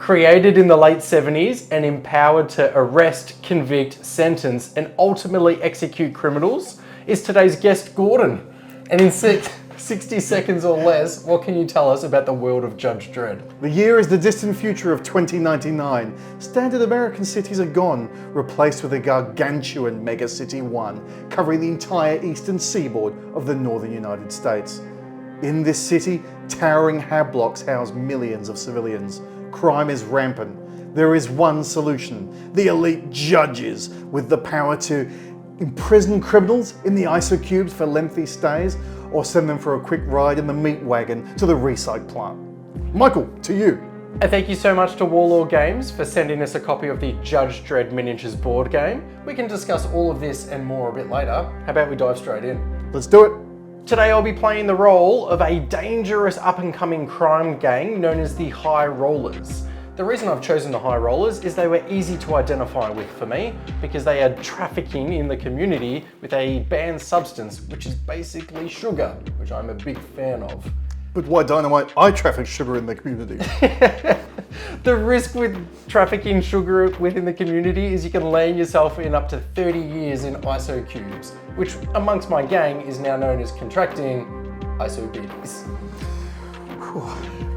Created in the late 70s and empowered to arrest, convict, sentence, and ultimately execute criminals, is today's guest, Gordon. And in 60 seconds or less, what can you tell us about the world of Judge Dredd? The year is the distant future of 2099. Standard American cities are gone, replaced with a gargantuan megacity one, covering the entire eastern seaboard of the northern United States. In this city, towering hab blocks house millions of civilians. Crime is rampant. There is one solution: the elite judges with the power to imprison criminals in the ISO cubes for lengthy stays, or send them for a quick ride in the meat wagon to the recycle plant. Michael, to you. And thank you so much to Warlord Games for sending us a copy of the Judge Dredd Miniatures board game. We can discuss all of this and more a bit later. How about we dive straight in? Let's do it. Today I'll be playing the role of a dangerous up-and-coming crime gang known as the High Rollers. The reason I've chosen the High Rollers is they were easy to identify with for me because they are trafficking in the community with a banned substance, which is basically sugar, which I'm a big fan of. But why dynamite? I traffic sugar in the community. The risk with trafficking sugar within the community is you can land yourself in up to 30 years in ISO cubes, which amongst my gang is now known as contracting ISO-BDs.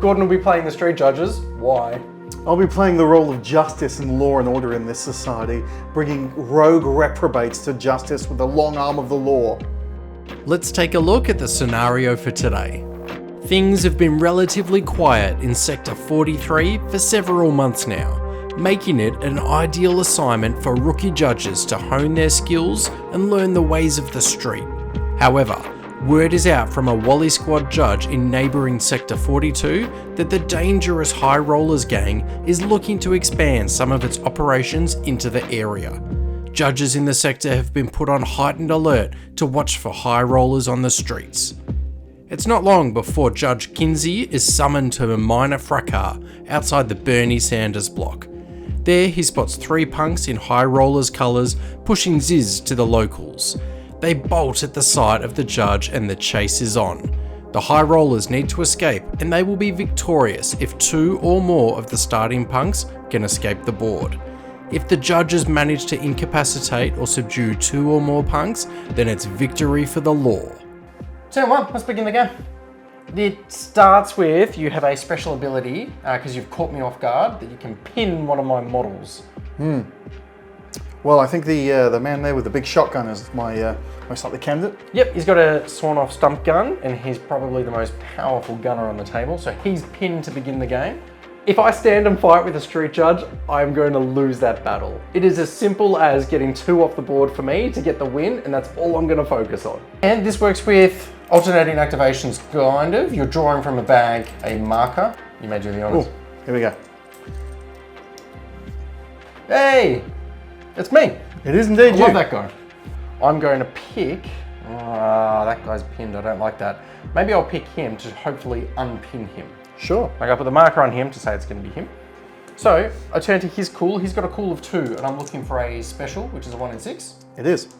Gordon will be playing the street judges. Why? I'll be playing the role of justice and law and order in this society, bringing rogue reprobates to justice with the long arm of the law. Let's take a look at the scenario for today. Things have been relatively quiet in Sector 43 for several months now, making it an ideal assignment for rookie judges to hone their skills and learn the ways of the street. However, word is out from a Wally Squad judge in neighbouring Sector 42 that the dangerous High Rollers gang is looking to expand some of its operations into the area. Judges in the sector have been put on heightened alert to watch for High Rollers on the streets. It's not long before Judge Kinsey is summoned to a minor fracas outside the Bernie Sanders block. There he spots three punks in High Rollers colours pushing Ziz to the locals. They bolt at the sight of the judge and the chase is on. The High Rollers need to escape and they will be victorious if two or more of the starting punks can escape the board. If the judges manage to incapacitate or subdue two or more punks, then it's victory for the law. Turn one, let's begin the game. It starts with you have a special ability, because you've caught me off guard, that you can pin one of my models. Well, I think the man there with the big shotgun is my most likely candidate. Yep, he's got a sworn-off stump gun, and he's probably the most powerful gunner on the table, so he's pinned to begin the game. If I stand and fight with a street judge, I'm going to lose that battle. It is as simple as getting two off the board for me to get the win, and that's all I'm going to focus on. And this works with alternating activations, kind of. You're drawing from a bag a marker. You may do the honors. Here we go. Hey, it's me. It is indeed you. I love that guy. I'm going to pick, that guy's pinned, I don't like that. Maybe I'll pick him to hopefully unpin him. Sure. Like I put the marker on him to say it's going to be him. So I turn to his cool. He's got a cool of 2, and I'm looking for a special, which is a 1 in 6. It is.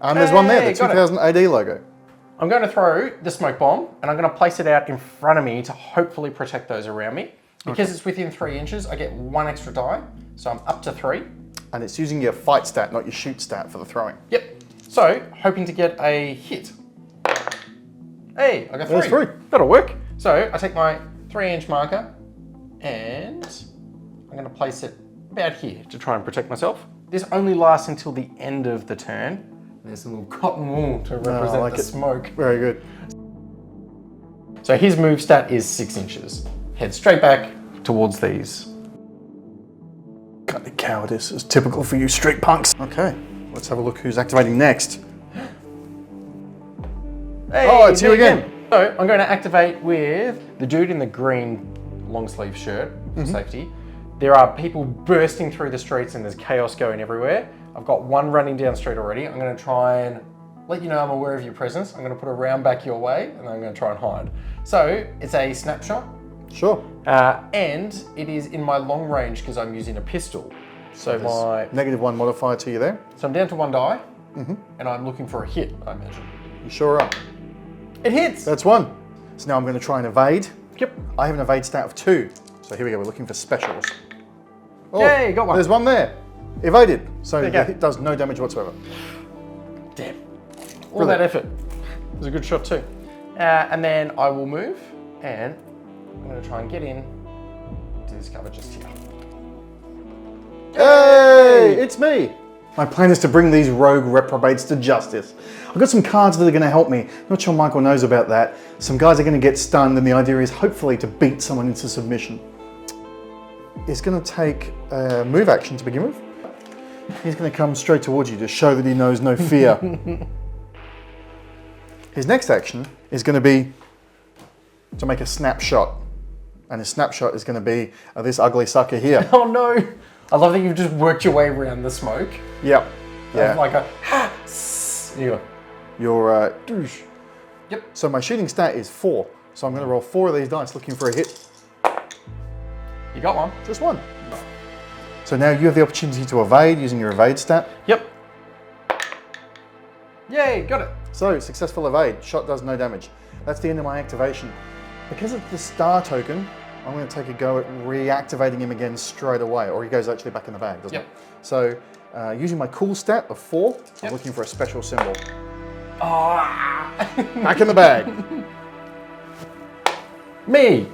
And there's one there, the 2000 AD logo. I'm going to throw the smoke bomb, and I'm going to place it out in front of me to hopefully protect those around me. Because it's within 3 inches, I get 1 extra die, so I'm up to 3. And it's using your fight stat, not your shoot stat for the throwing. Yep. So, hoping to get a hit. Hey, I got 3. There's 3. That'll work. So, I take my 3-inch marker, and I'm going to place it about here to try and protect myself. This only lasts until the end of the turn. There's a little cotton wool to represent the smoke. Very good. So his move stat is 6 inches. Head straight back towards these. Got the cowardice is typical for you street punks. Okay, let's have a look who's activating next. Hey, oh, it's you again. So I'm going to activate with the dude in the green long sleeve shirt for safety. There are people bursting through the streets and there's chaos going everywhere. I've got one running down the street already. I'm going to try and let you know I'm aware of your presence. I'm going to put a round back your way and I'm going to try and hide. So it's a snapshot. Sure. And it is in my long range because I'm using a pistol. So my -1 modifier to you there. So I'm down to 1 die and I'm looking for a hit, I imagine. You sure are. It hits. That's 1. So now I'm going to try and evade. Yep. I have an evade stat of 2. So here we go, we're looking for specials. Oh, Yay, got one. There's one there. Evaded. So There you go. it does no damage whatsoever. Damn. All that effort. It was a good shot too. And then I will move, and I'm going to try and get in to this cover just here. Hey, it's me. My plan is to bring these rogue reprobates to justice. I've got some cards that are going to help me. Not sure Michael knows about that. Some guys are going to get stunned, and the idea is hopefully to beat someone into submission. He's going to take a move action to begin with. He's going to come straight towards you to show that he knows no fear. His next action is going to be to make a snapshot. And his snapshot is going to be this ugly sucker here. Oh no! I love that you've just worked your way around the smoke. Yep. Yeah. Like a Your Yep. So my shooting stat is 4. So I'm going to roll 4 of these dice looking for a hit. You got one. Just one. So now you have the opportunity to evade using your evade stat. Yep. Yay, got it. So successful evade. Shot does no damage. That's the end of my activation. Because of the star token, I'm going to take a go at reactivating him again straight away, or he goes actually back in the bag, doesn't Yep. it? So using my cool stat of 4, Yep. I'm looking for a special symbol. Oh. Back in the bag. Me.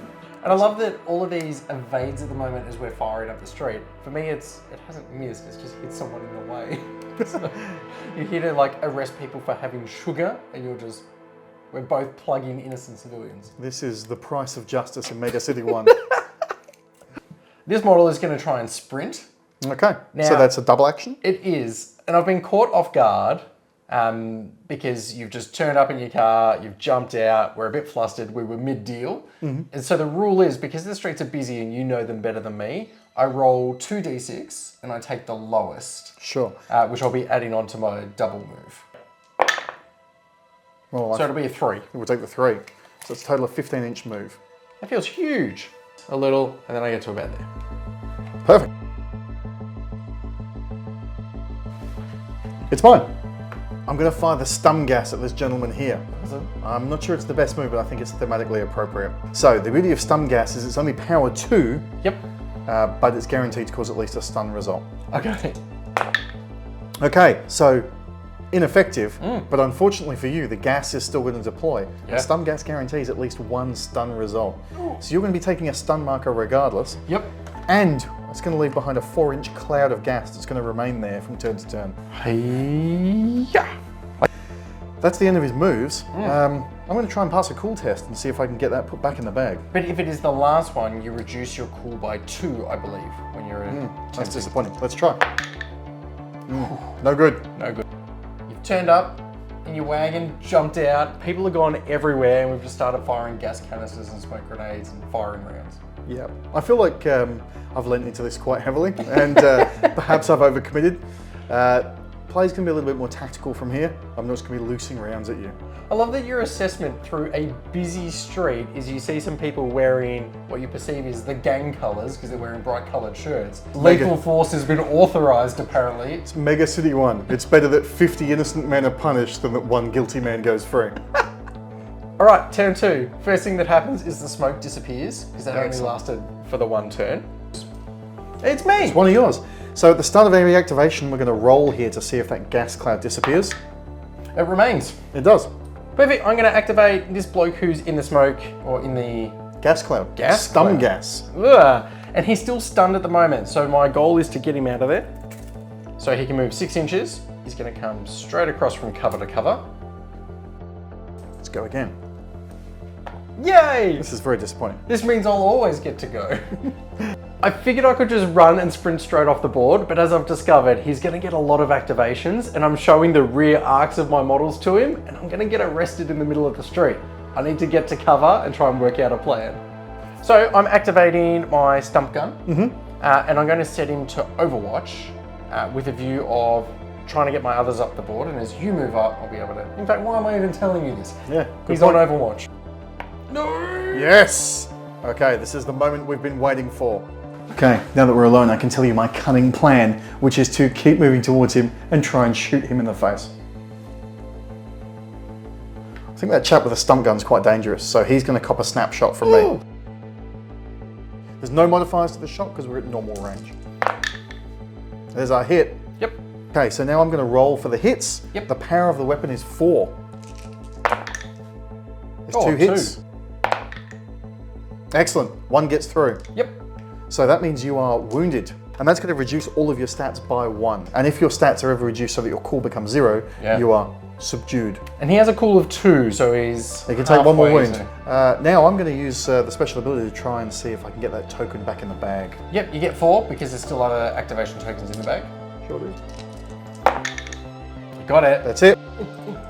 And I love that all of these evades at the moment as we're firing up the street. For me, it hasn't missed, it's just hit someone in the way. So you're here to like arrest people for having sugar, and we're both plugging innocent civilians. This is the price of justice in Mega City 1. This model is going to try and sprint. Okay, Now, so that's a double action? It is, and I've been caught off guard because you've just turned up in your car, you've jumped out, we're a bit flustered, we were mid-deal. And so the rule is, because the streets are busy and you know them better than me, I roll 2d6 and I take the lowest. Sure. Which I'll be adding on to my double move. Well, So it'll be a 3. we'll take the 3. So it's a total of 15-inch move. That feels huge. A little, and then I get to about there. Perfect. It's mine. I'm going to fire the stun gas at this gentleman here. I'm not sure it's the best move, but I think it's thematically appropriate. So the beauty of stun gas is it's only power 2, Yep. but it's guaranteed to cause at least a stun result. Okay. Okay, so ineffective, but unfortunately for you, the gas is still going to deploy. Yeah. The stun gas guarantees at least 1 stun result. So you're going to be taking a stun marker regardless, Yep. and it's going to leave behind a 4-inch cloud of gas that's going to remain there from turn to turn. Hey-ya. That's the end of his moves. I'm going to try and pass a cool test and see if I can get that put back in the bag. But if it is the last one, you reduce your cool by 2, I believe, when you're in. That's disappointing. Let's try. No good. No good. You've turned up in your wagon, jumped out, people have gone everywhere, and we've just started firing gas canisters and smoke grenades and firing rounds. Yeah, I feel like I've lent into this quite heavily, and perhaps I've overcommitted. Plays can be a little bit more tactical from here. I'm not just going to be loosing rounds at you. I love that your assessment through a busy street is you see some people wearing what you perceive as the gang colours because they're wearing bright coloured shirts. Lethal force has been authorised apparently. It's Mega City 1. It's better that 50 innocent men are punished than that 1 guilty man goes free. All right, turn 2. First thing that happens is the smoke disappears because that only Excellent. lasted for the 1 turn. It's me. It's one of yours. So at the start of every activation, we're going to roll here to see if that gas cloud disappears. It remains. It does. Perfect. I'm going to activate this bloke who's in the smoke or in the Gas cloud. Gas Stun cloud. gas. Ugh. And he's still stunned at the moment. So my goal is to get him out of there. So he can move 6 inches. He's going to come straight across from cover to cover. Let's go again. Yay! This is very disappointing. This means I'll always get to go. I figured I could just run and sprint straight off the board, but as I've discovered, he's going to get a lot of activations, and I'm showing the rear arcs of my models to him, and I'm going to get arrested in the middle of the street. I need to get to cover and try and work out a plan. So I'm activating my stump gun, and I'm going to set him to Overwatch with a view of trying to get my others up the board, and as you move up, I'll be able to... In fact, why am I even telling you this? Yeah, good He's point. on Overwatch. No! Yes! Okay, this is the moment we've been waiting for. Okay, now that we're alone, I can tell you my cunning plan, which is to keep moving towards him and try and shoot him in the face. I think that chap with the stump gun's quite dangerous, so he's going to cop a snapshot from me. There's no modifiers to the shot because we're at normal range. There's our hit. Yep. Okay, so now I'm going to roll for the hits. Yep. The power of the weapon is 4. There's 2 hits. 2. Excellent. 1 gets through. Yep. So that means you are wounded. And that's going to reduce all of your stats by 1. And if your stats are ever reduced so that your cool becomes 0, you are subdued. And he has a cool of 2, so he's He can take 1 more wound. so- Now I'm going to use the special ability to try and see if I can get that token back in the bag. Yep, you get 4 because there's still other activation tokens in the bag. Sure do. You got it. That's it.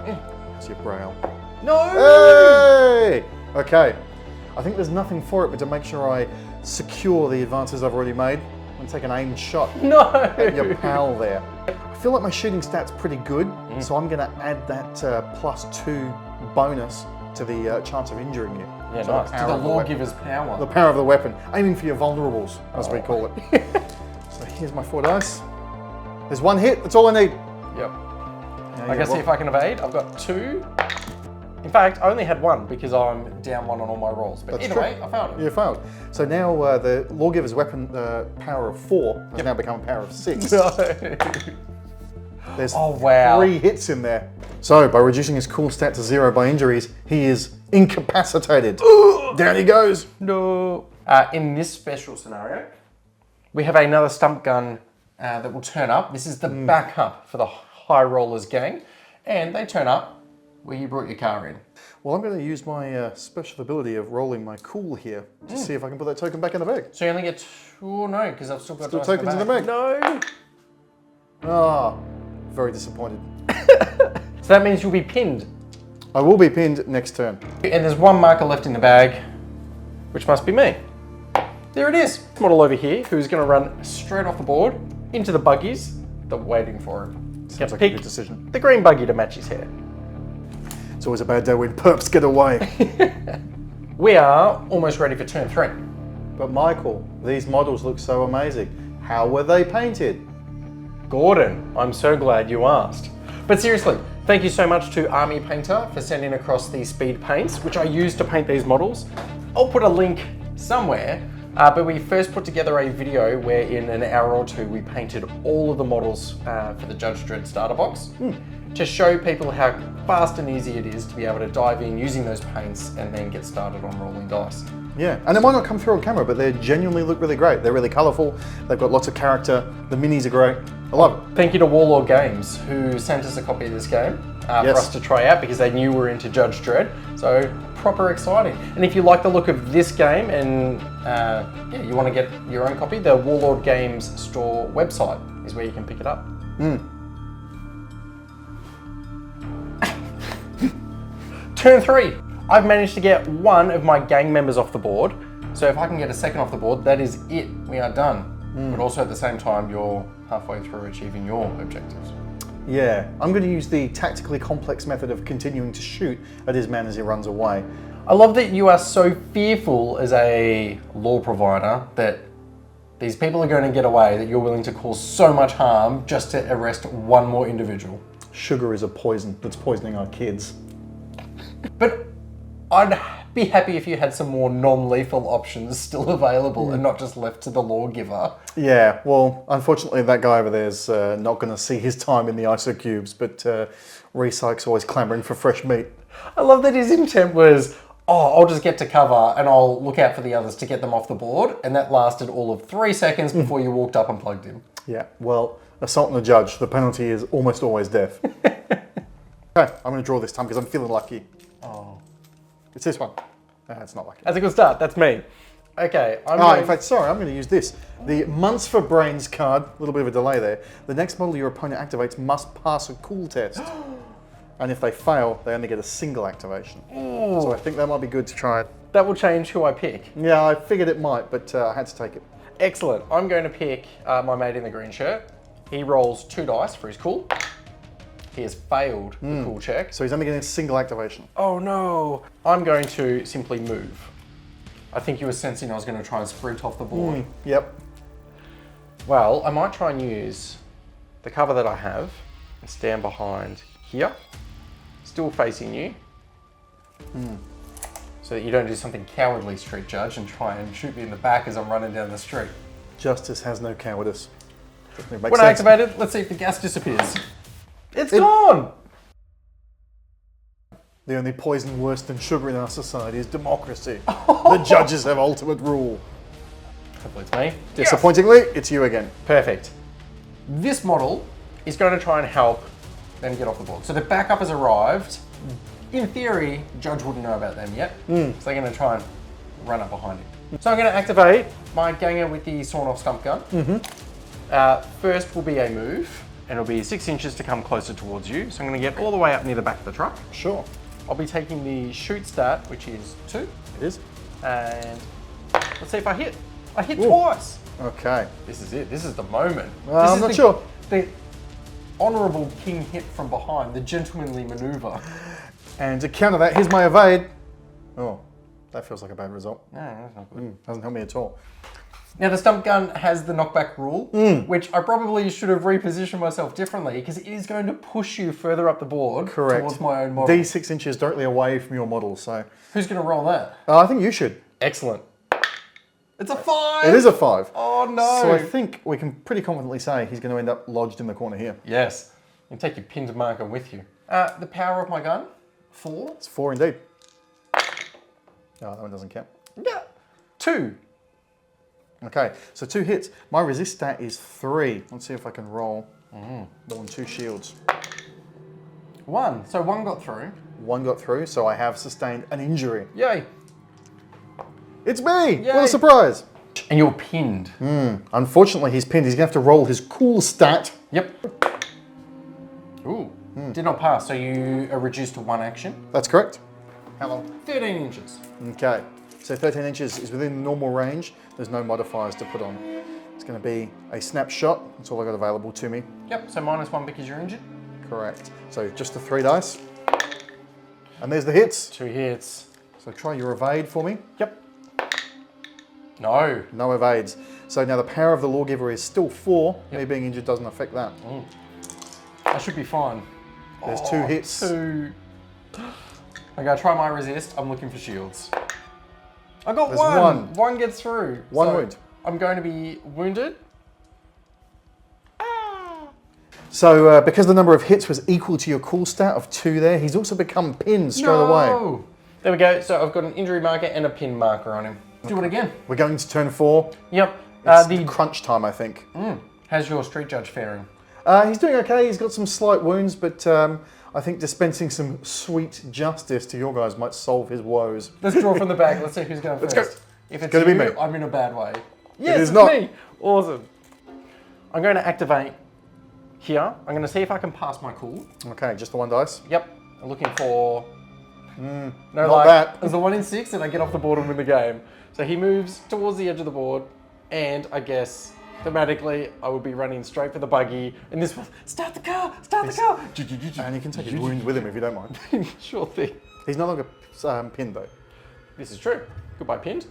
That's your braille. No! Hey! Okay. I think there's nothing for it but to make sure I secure the advances I've already made and take an aimed shot No! at your pal there. I feel like my shooting stat's pretty good, so I'm going to add that +2 bonus to the chance of injuring you. Yeah, So nice. To power the of the lawgiver's power. The power of the weapon. Aiming for your vulnerables, as we call it. So here's my 4 dice. There's 1 hit, that's all I need. Yep. Now I can see if I can evade. I've got 2. In fact, I only had 1 because I'm down 1 on all my rolls. But That's anyway, true. I failed it. You failed. So now the lawgiver's weapon power of 4 has now become a power of 6. There's Oh, wow. 3 hits in there. So by reducing his cool stat to 0 by injuries, he is incapacitated. Down he goes. No. In this special scenario, we have another stump gun that will turn up. This is the backup for the High Rollers gang. And they turn up where you brought your car in. Well, I'm going to use my special ability of rolling my cool here to see if I can put that token back in the bag. So you only get 2, oh no, because I've still got dice tokens in the bag. No. Ah, very disappointed. So that means you'll be pinned. I will be pinned next turn. And there's 1 marker left in the bag, which must be me. There it is. Model over here, who's going to run straight off the board into the buggies that are waiting for him. Sounds like a good decision. The green buggy to match his hair. It's always a bad day when perps get away. We are almost ready for turn 3. But Michael, these models look so amazing. How were they painted? Gordon, I'm so glad you asked. But seriously, thank you so much to Army Painter for sending across these speed paints, which I used to paint these models. I'll put a link somewhere, but we first put together a video where in an hour or 2 we painted all of the models for the Judge Dredd starter box to show people how fast and easy it is to be able to dive in using those paints and then get started on rolling dice. Yeah, and it might not come through on camera, but they genuinely look really great. They're really colourful, they've got lots of character, the minis are great. I love it. Thank you to Warlord Games, who sent us a copy of this game for us to try out because they knew we were into Judge Dredd. So proper exciting. And if you like the look of this game and you want to get your own copy, the Warlord Games store website is where you can pick it up. Turn 3. I've managed to get 1 of my gang members off the board. So if I can get a second off the board, that is it. We are done. But also at the same time, you're halfway through achieving your objectives. Yeah, I'm going to use the tactically complex method of continuing to shoot at his man as he runs away. I love that you are so fearful as a law provider that these people are going to get away, that you're willing to cause so much harm just to arrest 1 more individual. Sugar is a poison that's poisoning our kids. But I'd be happy if you had some more non-lethal options still available and not just left to the lawgiver. Yeah, well, unfortunately that guy over there's not going to see his time in the ISO cubes, but Recyc's always clamouring for fresh meat. I love that his intent was, oh, I'll just get to cover and I'll look out for the others to get them off the board, and that lasted all of 3 seconds before you walked up and plugged him. Yeah, well, assault on a judge, the penalty is almost always death. Okay, I'm going to draw this time because I'm feeling lucky. Oh. It's this one. It's not lucky. That's a good start, that's me. Okay, in fact, sorry, I'm going to use this. The Months for Brains card, a little bit of a delay there. The next model your opponent activates must pass a cool test. And if they fail, they only get a single activation. Ooh. So I think that might be good to try it. That will change who I pick. Yeah, I figured it might, but I had to take it. Excellent. I'm going to pick my mate in the green shirt. He rolls 2 dice for his cool. He has failed the cool check. So he's only getting a single activation. Oh no. I'm going to simply move. I think you were sensing I was going to try and sprint off the board. Yep. Well, I might try and use the cover that I have and stand behind here, still facing you. So so that you don't do something cowardly, Street Judge, and try and shoot me in the back as I'm running down the street. Justice has no cowardice. When I activate it, let's see if the gas disappears. It's gone! The only poison worse than sugar in our society is democracy. The judges have ultimate rule. Hopefully it's me. Disappointingly, it's you again. Perfect. This model is going to try and help them get off the board. So the backup has arrived. In theory, Judge wouldn't know about them yet. So they're going to try and run up behind him. So I'm going to activate my ganger with the sawn-off stump gun. First will be a move, and it'll be 6 inches to come closer towards you. So I'm going to get all the way up near the back of the truck. Sure. I'll be taking the shoot stat, which is 2. It is. And let's see if I hit. I hit twice. Okay. This is it. This is the moment. I'm not sure. The honourable king hit from behind, the gentlemanly manoeuvre. And to counter that, here's my evade. Oh, that feels like a bad result. No, that's not good. Doesn't help me at all. Now the stump gun has the knockback rule, which I probably should have repositioned myself differently because it is going to push you further up the board towards my own model. These 6 inches directly away from your model, so. Who's going to roll that? I think you should. Excellent. It's a 5! It is a 5. Oh no! So I think we can pretty confidently say he's going to end up lodged in the corner here. Yes. You can take your pinned marker with you. The power of my gun, 4. It's 4 indeed. Oh, that one doesn't count. Yeah. 2. Okay, so 2 hits. My resist stat is 3. Let's see if I can roll more than 2 shields. 1. So 1 got through. 1 got through, so I have sustained an injury. Yay. It's me! Yay. What a surprise! And you're pinned. Unfortunately, he's pinned. He's going to have to roll his cool stat. Yep. Ooh. Did not pass, so you are reduced to 1 action. That's correct. How long? 13 inches. Okay, so 13 inches is within the normal range. There's no modifiers to put on. It's going to be a snapshot. That's all I got available to me. Yep, so -1 because you're injured. Correct. So just the 3 dice. And there's the hits. 2 hits. So try your evade for me. Yep. No. No evades. So now the power of the lawgiver is still 4. Me being injured doesn't affect that. I should be fine. There's 2 hits. 2. I'm going to try my resist. I'm looking for shields. I got There's 1. 1 gets through. 1 so wound. I'm going to be wounded. So because the number of hits was equal to your cool stat of 2 there, he's also become pinned straight away. There we go. So I've got an injury marker and a pin marker on him. Do it again. We're going to turn 4. Yep. It's the crunch time, I think. How's your street judge faring? He's doing okay. He's got some slight wounds, but I think dispensing some sweet justice to your guys might solve his woes. Let's draw from the bag. Let's see who's going first. Let's go. If it's gonna be you, me. I'm in a bad way. Yes, is it's not. me. Awesome. I'm going to activate here. I'm going to see if I can pass my cool. Okay, just the 1 dice. Yep. I'm looking for... no, not like, that. As the 1 in 6 and I get off the board and win the game. So he moves towards the edge of the board and I guess thematically I would be running straight for the buggy and this was, start the car, start the car. And you can take his wound with him if you don't mind. Sure thing. He's no longer pinned though. This is true. Goodbye pinned.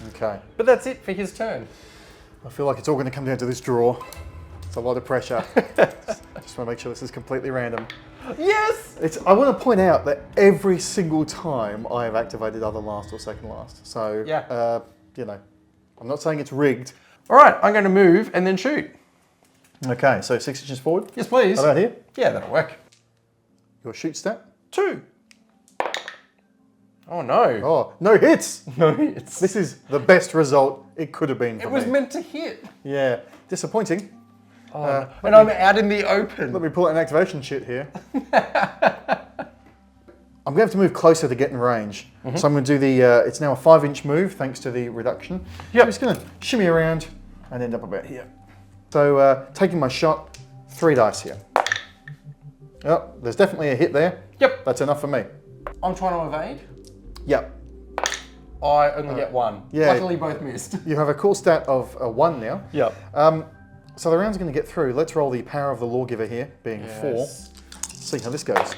Okay. But that's it for his turn. I feel like it's all going to come down to this draw. It's a lot of pressure. Just want to make sure this is completely random. Yes! I want to point out that every single time I have activated either last or second last. So, yeah. you know, I'm not saying it's rigged. All right, I'm going to move and then shoot. Okay, so 6 inches forward. Yes, please. About here. Yeah, that'll work. Your shoot stat. 2. Oh no. Oh, no hits. No hits. This is the best result it could have been for me. It was meant to hit. Yeah, disappointing. Oh, no. And I'm out in the open. Let me pull out an activation sheet here. I'm going to have to move closer to get in range. So I'm going to do the, it's now a 5-inch move thanks to the reduction. Yep. I'm just going to shimmy around and end up about here. So taking my shot, 3 dice here. Oh, there's definitely a hit there. Yep. That's enough for me. I'm trying to evade. Yep. I only get 1. Yeah. Luckily both missed. You have a cool stat of 1 now. Yep. So the round's going to get through. Let's roll the power of the lawgiver here, being 4. See how this goes.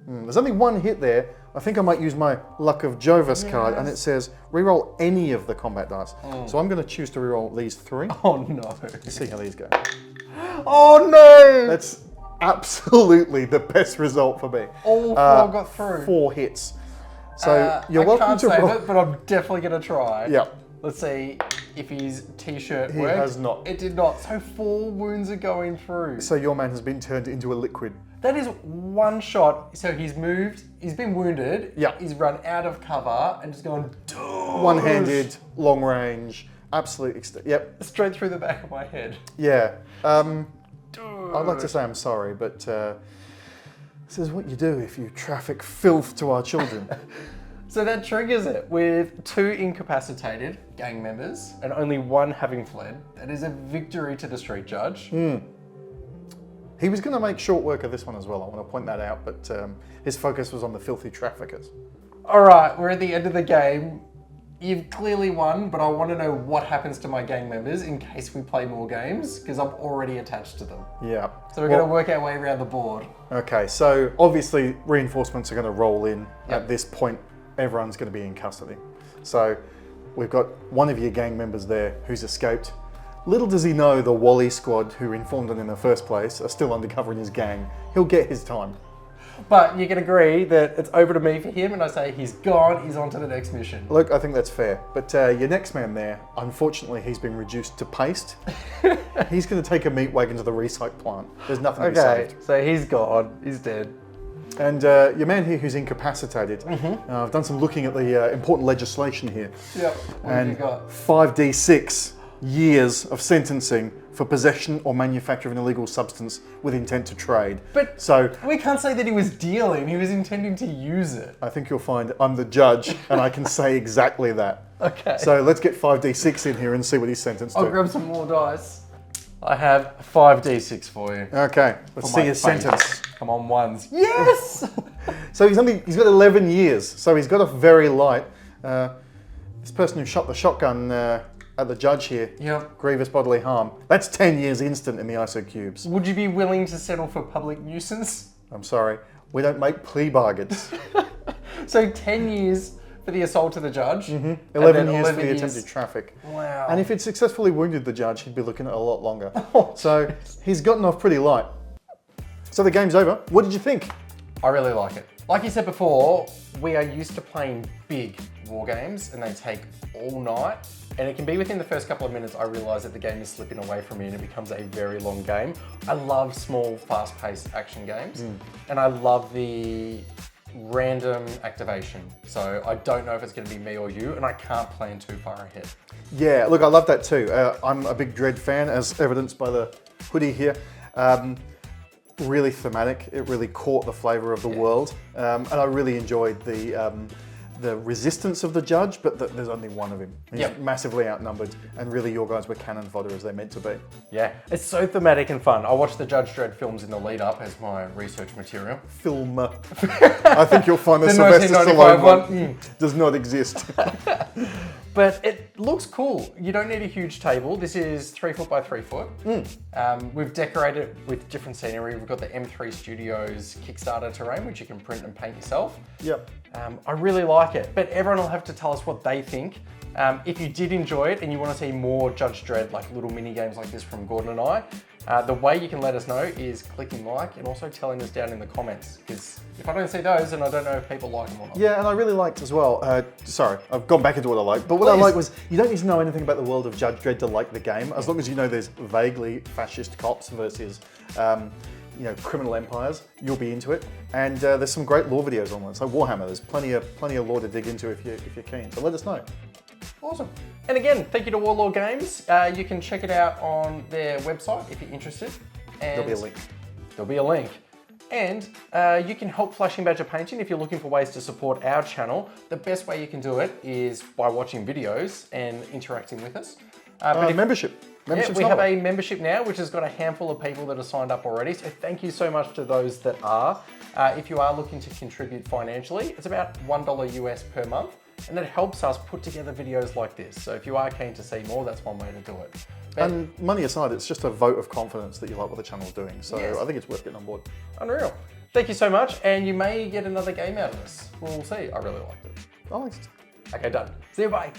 There's only 1 hit there. I think I might use my Luck of Jovis card, and it says reroll any of the combat dice. So I'm going to choose to reroll these 3. Oh no. Let's see how these go. Oh no! That's absolutely the best result for me. All 4 got through. 4 hits. So you're welcome to I can't roll. save it, but I'm definitely going to try. Yeah. Let's see if his t-shirt He worked. has not. It did not. So 4 wounds are going through. So your man has been turned into a liquid. That is one shot. So he's moved, he's been wounded, Yeah. he's run out of cover and just gone One-handed, long range, absolute yep. straight through the back of my head. Yeah. I'd like to say I'm sorry, but this is what you do if you traffic filth to our children. So that triggers it with 2 incapacitated gang members and only 1 having fled. That is a victory to the street judge. He was going to make short work of this one as well, I want to point that out, but his focus was on the filthy traffickers. All right, we're at the end of the game. You've clearly won, but I want to know what happens to my gang members in case we play more games, because I'm already attached to them. Yeah. So we're going to work our way around the board. Okay, so obviously reinforcements are going to roll in Yep. at this point. Everyone's going to be in custody. So we've got one of your gang members there who's escaped. Little does he know the Wally squad who informed him in the first place are still undercover in his gang. He'll get his time. But you can agree that it's over to me for him, and I say he's gone, he's on to the next mission. Look, I think that's fair. But your next man there, unfortunately, he's been reduced to paste. He's going to take a meat wagon to the recycle plant. There's nothing to be saved. So he's gone, he's dead. And your man here who's incapacitated, I've done some looking at the important legislation here. Yep. What have you got? 5d6 years of sentencing for possession or manufacture of an illegal substance with intent to trade. But so we can't say that he was dealing, he was intending to use it. I think you'll find I'm the judge and I can say exactly that. Okay. So let's get 5d6 in here and see what he's sentenced I'll to. grab some more dice. I have 5d6 for you. Okay, let's For see my his face. sentence. Come on, ones. Yes! So he's got 11 years, so he's got a very light. This person who shot the shotgun at the judge here, Yep. grievous bodily harm. That's 10 years instant in the ISO cubes. Would you be willing to settle for public nuisance? I'm sorry, we don't make plea bargains. So 10 years for the assault to the judge. 11 years for the attempted traffic. Wow. And if it successfully wounded the judge, he'd be looking at a lot longer. So he's gotten off pretty light. So the game's over. What did you think? I really like it. Like you said before, we are used to playing big war games and they take all night. And it can be within the first couple of minutes, I realise that the game is slipping away from me and it becomes a very long game. I love small, fast-paced action games. And I love the random activation. So I don't know if it's going to be me or you, and I can't plan too far ahead. Yeah, look, I love that too. I'm a big Dredd fan, as evidenced by the hoodie here. Really thematic. It really caught the flavour of the world, and I really enjoyed the resistance of the judge, but there's only one of him. He's massively outnumbered, and really your guys were cannon fodder as they're meant to be. Yeah, it's so thematic and fun. I watched the Judge Dredd films in the lead up as my research material. Film. I think you'll find the The Sylvester 1995 Stallone one. does not exist. But it looks cool. You don't need a huge table. This is 3 foot by 3 foot. We've decorated it with different scenery. We've got the M3 Studios Kickstarter terrain, which you can print and paint yourself. Yep. I really like it, but everyone will have to tell us what they think. If you did enjoy it and you want to see more Judge Dredd, like little mini games like this from Gordon and I, the way you can let us know is clicking like and also telling us down in the comments, because if I don't see those, then I don't know if people like them or not. Yeah, and I really liked as well. Sorry, I've gone back into what I liked, but what I liked was you don't need to know anything about the world of Judge Dredd to like the game, as long as you know there's vaguely fascist cops versus criminal empires, you'll be into it. And there's some great lore videos online. So Warhammer, there's plenty of lore to dig into if you're keen. So let us know. Awesome. And again, thank you to Warlord Games. You can check it out on their website if you're interested. And There'll be a link. There'll be a link. And you can help Flashing Badger Painting if you're looking for ways to support our channel. The best way you can do it is by watching videos and interacting with us. Membership. We have a membership now, which has got a handful of people that are signed up already. So thank you so much to those that are. If you are looking to contribute financially, it's about $1 US per month. And it helps us put together videos like this. So if you are keen to see more, that's one way to do it. But and money aside, it's just a vote of confidence that you like what the channel's doing. So yes. I think it's worth getting on board. Unreal. Thank you so much. And you may get another game out of this. We'll see. I really liked it. Oh, nice. Okay, done. See you, bye.